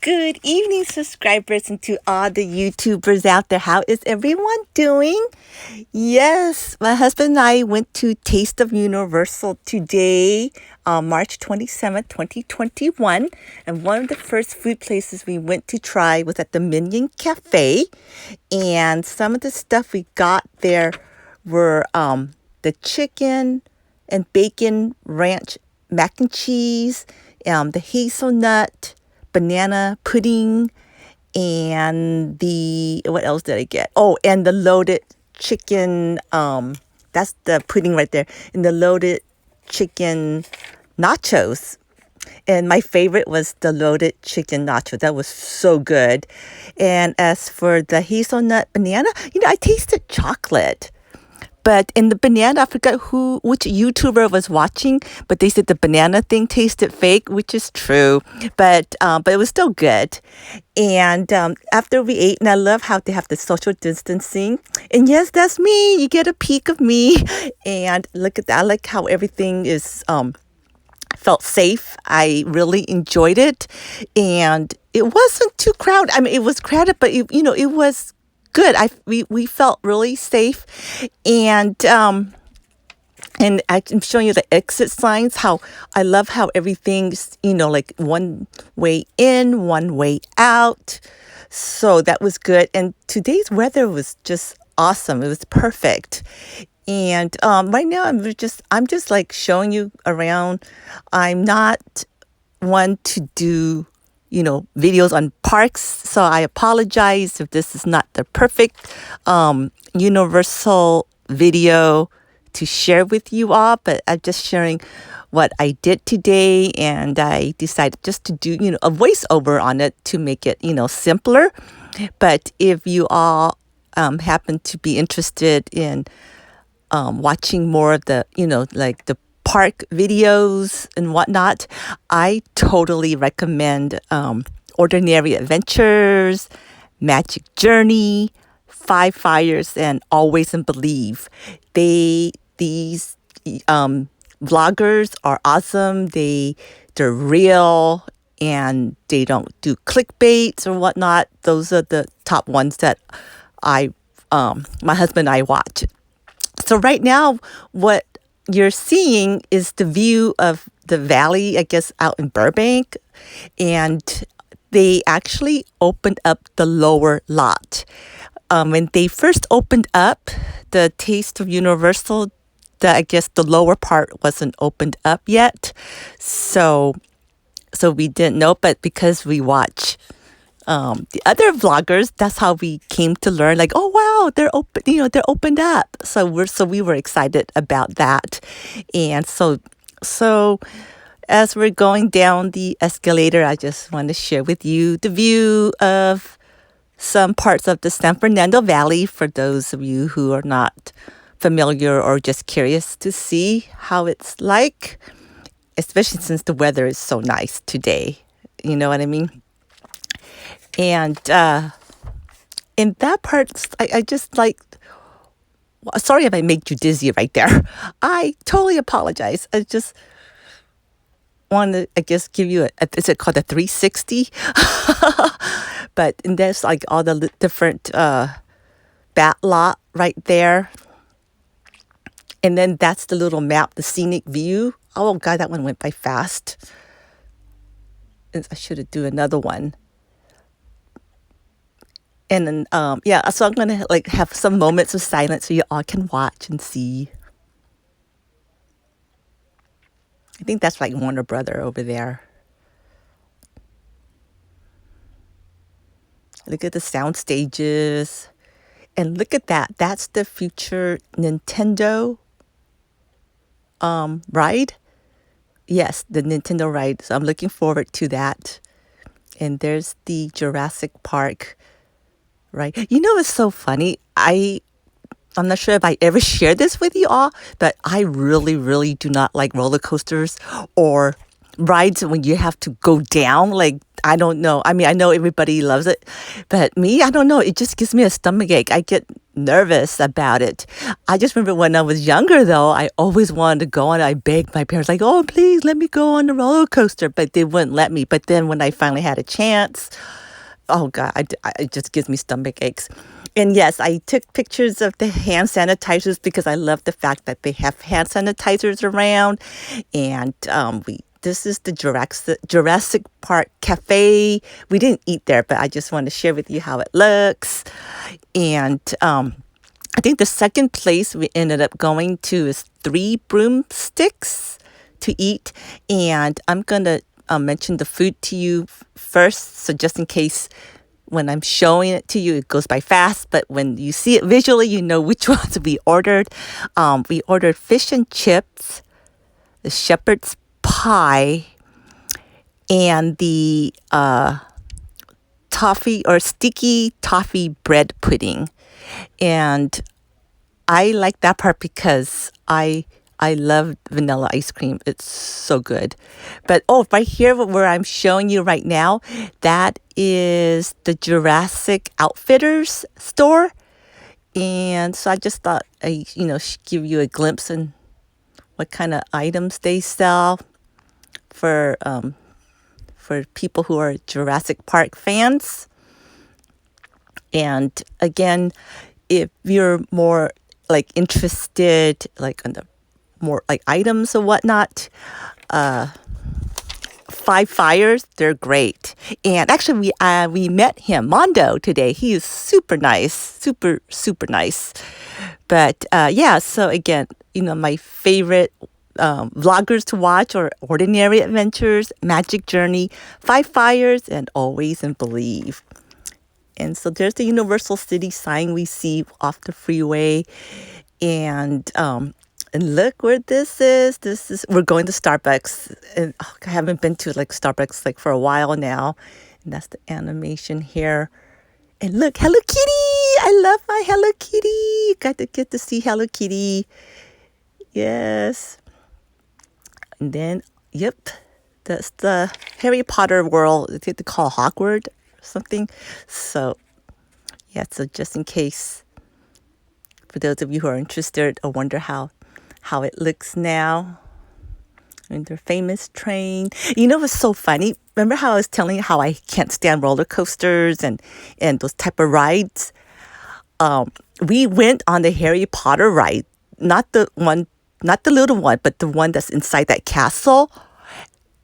Good evening, subscribers, and to all the YouTubers out there. How is everyone doing? Yes, my husband and I went to Taste of Universal today, March 27th, 2021. And one of the first food places we went to try was at the Minion Cafe. And some of the stuff we got there were the chicken and bacon ranch mac and cheese, the hazelnut banana pudding, and what else did I get? Oh, and the loaded chicken, that's the pudding right there, and the loaded chicken nachos. And my favorite was the loaded chicken nacho. That was so good. And as for the hazelnut banana, I tasted chocolate. But in the banana, I forgot which YouTuber was watching, but they said the banana thing tasted fake, which is true. But it was still good. And after we ate, and I love how they have the social distancing. And yes, that's me. You get a peek of me. And look at that. I like how everything is felt safe. I really enjoyed it. And it wasn't too crowded. I mean, it was crowded, but it was good. We felt really safe, and I'm showing you the exit signs. How I love how everything's like one way in, one way out. So that was good. And today's weather was just awesome. It was perfect. And right now I'm just like showing you around. I'm not one to do videos on parks. So I apologize if this is not the perfect universal video to share with you all, but I'm just sharing what I did today, and I decided just to do, a voiceover on it to make it, simpler. But if you all happen to be interested in watching more of the, like the park videos and whatnot, I totally recommend Ordinary Adventures, Magic Journey, Five Fires, and Always and Believe. These vloggers are awesome. They're real, and they don't do clickbaits or whatnot. Those are the top ones that my husband and I watch. So right now, what you're seeing is the view of the valley, I guess, out in Burbank. And they actually opened up the lower lot. When they first opened up the Taste of Universal, I guess the lower part wasn't opened up yet. So we didn't know, but because we watch the other vloggers, that's how we came to learn, like, oh wow, they're open, they're opened up. So we were excited about that. And so as we're going down the escalator, I just want to share with you the view of some parts of the San Fernando Valley for those of you who are not familiar or just curious to see how it's like, especially since the weather is so nice today. You know what I mean? And in that part, I just like, sorry if I made you dizzy right there. I totally apologize. I just want to, I guess, give you is it called a 360? But and there's like all the different bat lot right there. And then that's the little map, the scenic view. Oh God, that one went by fast. I should have do another one. And then, so I'm going to like have some moments of silence so you all can watch and see. I think that's like Warner Brother over there. Look at the sound stages. And look at that. That's the future Nintendo ride. Yes, the Nintendo ride. So I'm looking forward to that. And there's the Jurassic Park. Right. It's so funny. I'm not sure if I ever shared this with you all, but I really, really do not like roller coasters or rides when you have to go down. Like, I don't know. I mean, I know everybody loves it, but me, I don't know. It just gives me a stomach ache. I get nervous about it. I just remember when I was younger, though, I always wanted to go on. I begged my parents, like, oh, please let me go on the roller coaster, but they wouldn't let me. But then when I finally had a chance, oh God, it just gives me stomach aches. And yes, I took pictures of the hand sanitizers because I love the fact that they have hand sanitizers around. And this is the Jurassic Park Cafe. We didn't eat there, but I just want to share with you how it looks. And I think the second place we ended up going to is Three Broomsticks to eat. And I'm going to mention the food to you first. So just in case when I'm showing it to you, it goes by fast. But when you see it visually, you know which ones we ordered. We ordered fish and chips, the shepherd's pie, and the toffee or sticky toffee bread pudding. And I like that part because I love vanilla ice cream. It's so good. But right here where I'm showing you right now, that is the Jurassic Outfitters store. And so I just thought I should give you a glimpse in what kind of items they sell for people who are Jurassic Park fans. And again, if you're more like interested like on the more like items or whatnot, Five Fires, they're great. And actually we met him, Mondo, today. He is super nice, super nice. But yeah, so again, my favorite vloggers to watch are Ordinary Adventures, Magic Journey, Five Fires, and Always and Believe. And so there's the Universal City sign we see off the freeway. And look where this is. We're going to Starbucks. And I haven't been to like Starbucks like for a while now. And that's the animation here. And look, Hello Kitty. I love my Hello Kitty. Got to get to see Hello Kitty. Yes. And then, yep, that's the Harry Potter world. I think they call Hogwarts or something. So, yeah, so just in case, for those of you who are interested or wonder how it looks now. And their famous train. What's so funny? Remember how I was telling you how I can't stand roller coasters and those type of rides? We went on the Harry Potter ride, not the little one, but the one that's inside that castle.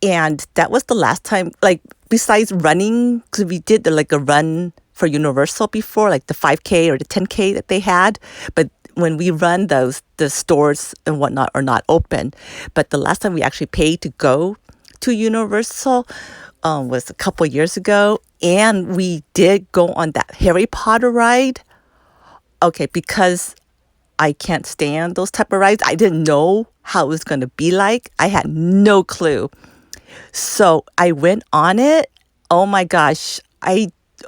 And that was the last time, like, besides running, because we did a run for Universal before, like the 5K or the 10K that they had. But when we run those, the stores and whatnot are not open. But the last time we actually paid to go to Universal was a couple years ago. And we did go on that Harry Potter ride. Okay, because I can't stand those type of rides. I didn't know how it was going to be like. I had no clue. So I went on it. Oh my gosh.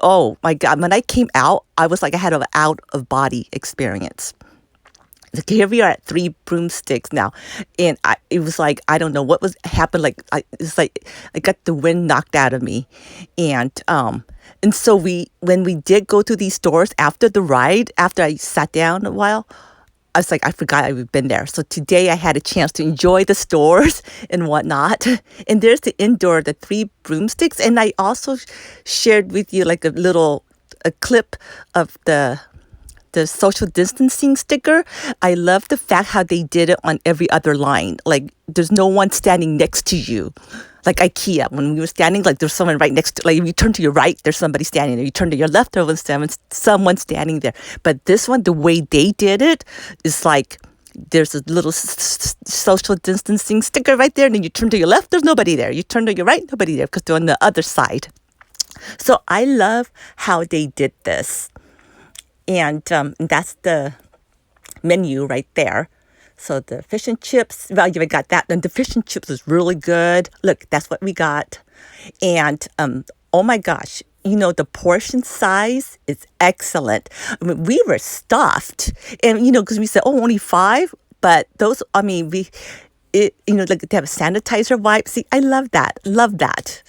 Oh my God. When I came out, I was like, I had an out of body experience. Like, here we are at Three Broomsticks now. And it was like, I don't know what happened. It's like I got the wind knocked out of me. And so when we did go to these stores after the ride, after I sat down a while, I was like, I forgot I'd been there. So today I had a chance to enjoy the stores and whatnot. And there's the Three Broomsticks. And I also shared with you like a clip of the social distancing sticker. I love the fact how they did it on every other line. Like, there's no one standing next to you. Like IKEA, when we were standing, like there's someone right next to, like if you turn to your right, there's somebody standing there. You turn to your left, there's someone standing there. But this one, the way they did it is like, there's a little social distancing sticker right there. And then you turn to your left, there's nobody there. You turn to your right, nobody there because they're on the other side. So I love how they did this. And that's the menu right there. So the fish and chips, well, you got that. And the fish and chips is really good. Look, that's what we got. And oh my gosh, the portion size is excellent. I mean, we were stuffed. And, because we said, only 5. But those, I mean, like they have a sanitizer wipe. See, I love that. Love that.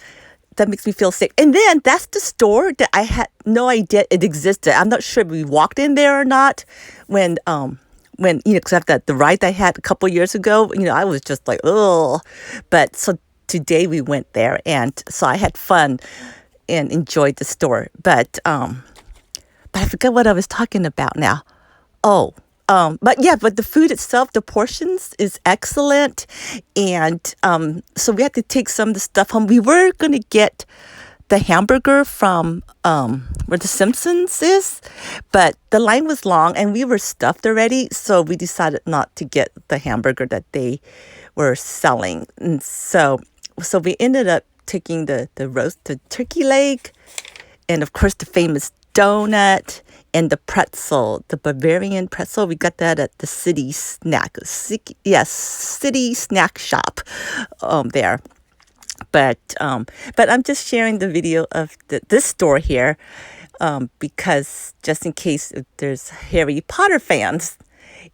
that makes me feel safe. And then that's the store that I had no idea it existed. I'm not sure if we walked in there or not when because after the ride I had a couple years ago, I was just like, oh. But so today we went there, and so I had fun and enjoyed the store. But I forgot what I was talking about now. Oh, but the food itself, the portions is excellent. And so we had to take some of the stuff home. We were going to get the hamburger from where the Simpsons is, but the line was long and we were stuffed already. So we decided not to get the hamburger that they were selling. And so we ended up taking the roasted turkey leg, and of course the famous donut and the pretzel, the Bavarian pretzel. We got that at the city snack, city snack shop there. But I'm just sharing the video of this store here because just in case if there's Harry Potter fans,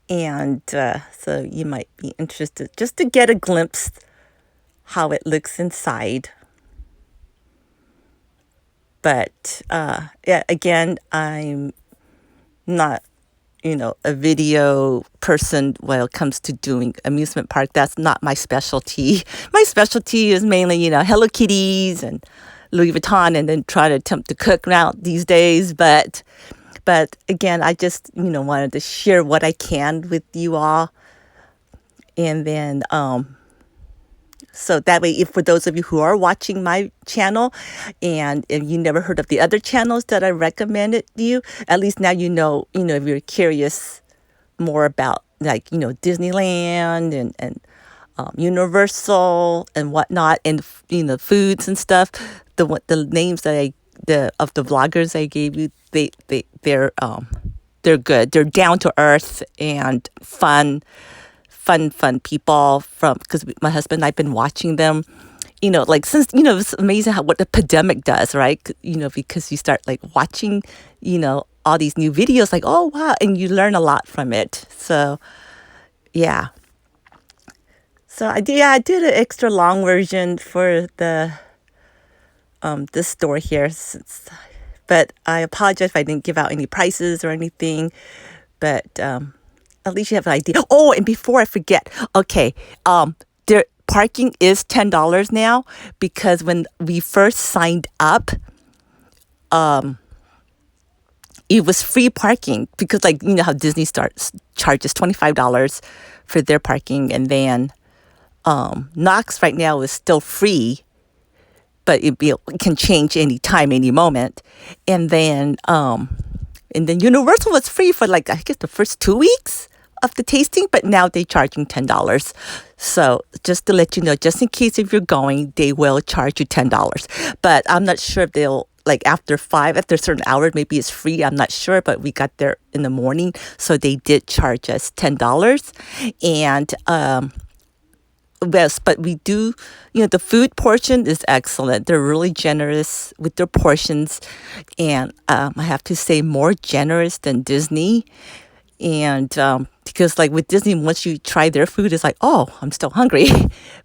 and so you might be interested just to get a glimpse how it looks inside. But yeah, again, I'm not, a video person when it comes to doing amusement park. That's not my specialty. My specialty is mainly, Hello Kitties and Louis Vuitton, and then try to attempt to cook now these days. But again, I just, wanted to share what I can with you all. And then, so that way, if for those of you who are watching my channel and you never heard of the other channels that I recommended you, at least now if you're curious more about Disneyland and Universal and whatnot, and foods and stuff, the names that of the vloggers I gave you, they're good. They're down to earth and fun people because my husband and I've been watching them, since, it's amazing what the pandemic does, right? Because you start watching, all these new videos, oh, wow. And you learn a lot from it. So, yeah. So I did an extra long version for this store here, but I apologize if I didn't give out any prices or anything, but, at least you have an idea. Oh, and before I forget, okay, their parking is $10 now, because when we first signed up, it was free parking because, how Disney charges $25 for their parking, and then Knox right now is still free, but it can change any time, any moment, and then Universal was free for I guess the first 2 weeks of the tasting, but now they're charging $10. So just to let you know, just in case if you're going, they will charge you $10. But I'm not sure if they'll after a certain hours, maybe it's free. I'm not sure, but we got there in the morning, so they did charge us $10. And yes, but we do, the food portion is excellent. They're really generous with their portions, and I have to say more generous than Disney. And because with Disney, once you try their food, it's oh, I'm still hungry.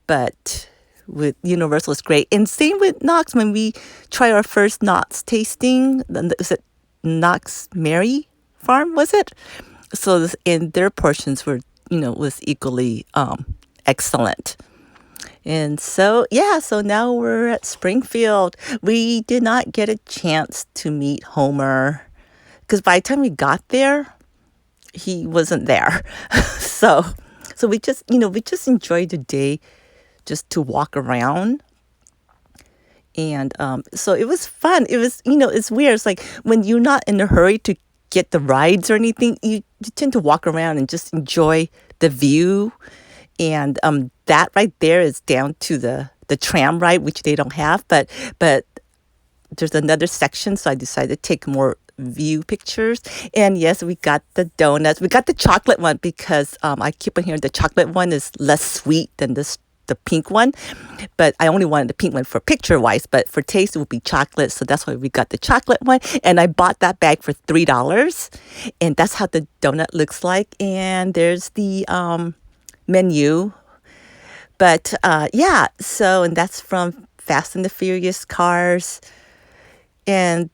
But with Universal, it's great. And same with Knox. When we tried our first Knox tasting, was it Knox Mary Farm, was it? So, and their portions were, was equally excellent. And so, yeah, so now we're at Springfield. We did not get a chance to meet Homer because by the time we got there, he wasn't there. so we just enjoyed the day just to walk around. And so it was fun. It was, it's weird. It's when you're not in a hurry to get the rides or anything, you tend to walk around and just enjoy the view. And that right there is down to the tram ride, which they don't have. But there's another section, so I decided to take more view pictures. And yes, we got the donuts. We got the chocolate one because I keep on hearing the chocolate one is less sweet than the pink one. But I only wanted the pink one for picture-wise, but for taste, it would be chocolate. So that's why we got the chocolate one. And I bought that bag for $3. And that's how the donut looks like. And there's the menu. But yeah, so, and that's from Fast and the Furious cars. And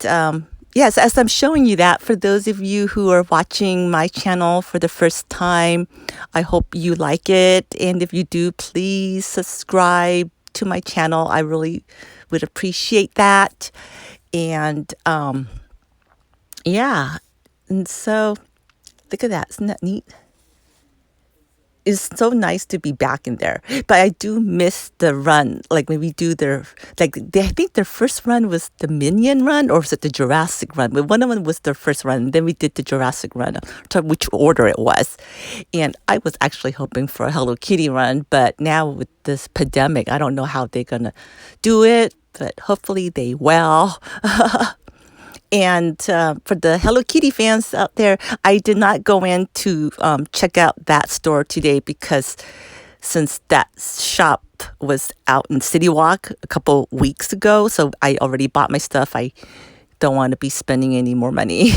yes, as I'm showing you that, for those of you who are watching my channel for the first time, I hope you like it. And if you do, please subscribe to my channel. I really would appreciate that. And yeah, and so look at that. Isn't that neat? It's so nice to be back in there. But I do miss the run. Like when we do their, like I think their first run was the Minion run, or was it the Jurassic run? But one of them was their first run. Then we did the Jurassic run, which order it was. And I was actually hoping for a Hello Kitty run, but now with this pandemic, I don't know how they're gonna do it. But hopefully they will. And for the Hello Kitty fans out there, I did not go in to check out that store today because since that shop was out in City Walk a couple weeks ago, so I already bought my stuff. I don't want to be spending any more money.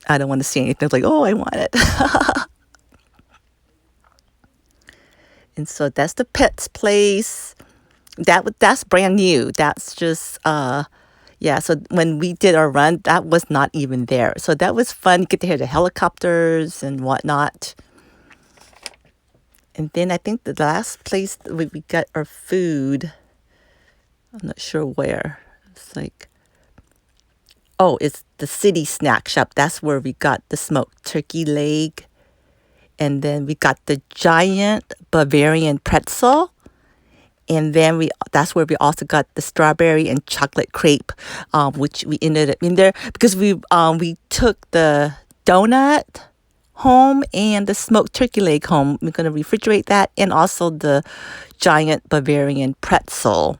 I don't want to see anything like, oh, I want it. And so that's the Pets place. That's brand new. That's just yeah, so when we did our run, that was not even there. So that was fun. You get to hear the helicopters and whatnot. And then I think the last place that we got our food, I'm not sure where. It's like, oh, it's the City Snack Shop. That's where we got the smoked turkey leg. And then we got the giant Bavarian pretzel. And then that's where we also got the strawberry and chocolate crepe, which we ended up in there because we took the donut home and the smoked turkey leg home. We're going to refrigerate that, and also the giant Bavarian pretzel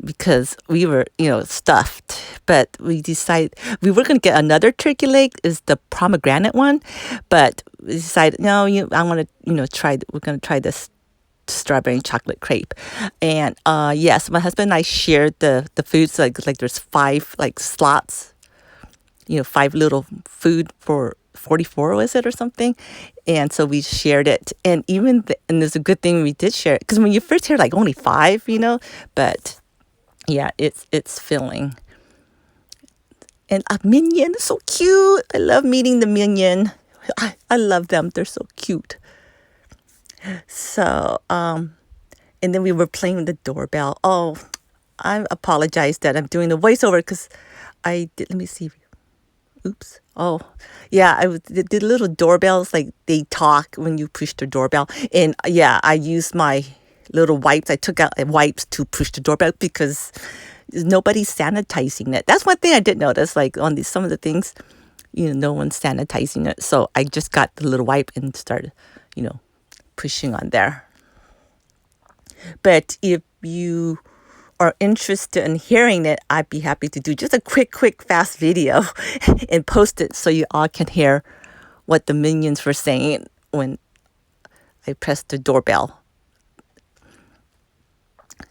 because we were, stuffed. But we decided we were going to get another turkey leg, is the pomegranate one, but we decided no, I want to, try. We're going to try this strawberry and chocolate crepe. And yes, my husband and I shared the foods. Like there's 5 like slots, 5 little food for 44, was it, or something? And so we shared it. And even and there's a good thing we did share it, because when you first hear like only 5, but yeah, it's filling. And a Minion is so cute. I love meeting the Minion. I love them. They're so cute. So, and then we were playing with the doorbell. Oh, I apologize that I'm doing the voiceover because I did, let me see. Oops. Oh, yeah, the little doorbells, like they talk when you push the doorbell. And yeah, I used my little wipes. I took out wipes to push the doorbell because nobody's sanitizing it. That's one thing I did notice, like on some of the things, no one's sanitizing it. So I just got the little wipe and started, pushing on there. But if you are interested in hearing it, I'd be happy to do just a quick, fast video and post it so you all can hear what the Minions were saying when I pressed the doorbell.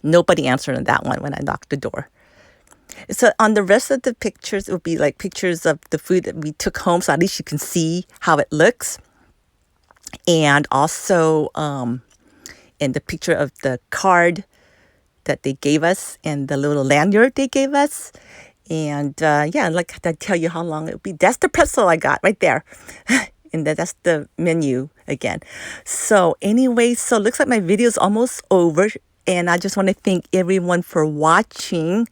Nobody answered on that one when I knocked the door. So on the rest of the pictures, it would be like pictures of the food that we took home, so at least you can see how it looks. And also in the picture of the card that they gave us and the little lanyard they gave us. And yeah, like I tell you how long it would be. That's the pretzel I got right there. And that's the menu again. So anyway, so it looks like my video is almost over. And I just want to thank everyone for watching.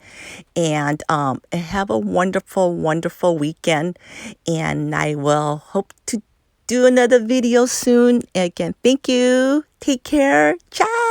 And have a wonderful, wonderful weekend. And I will hope to do another video soon. Again, thank you. Take care. Ciao.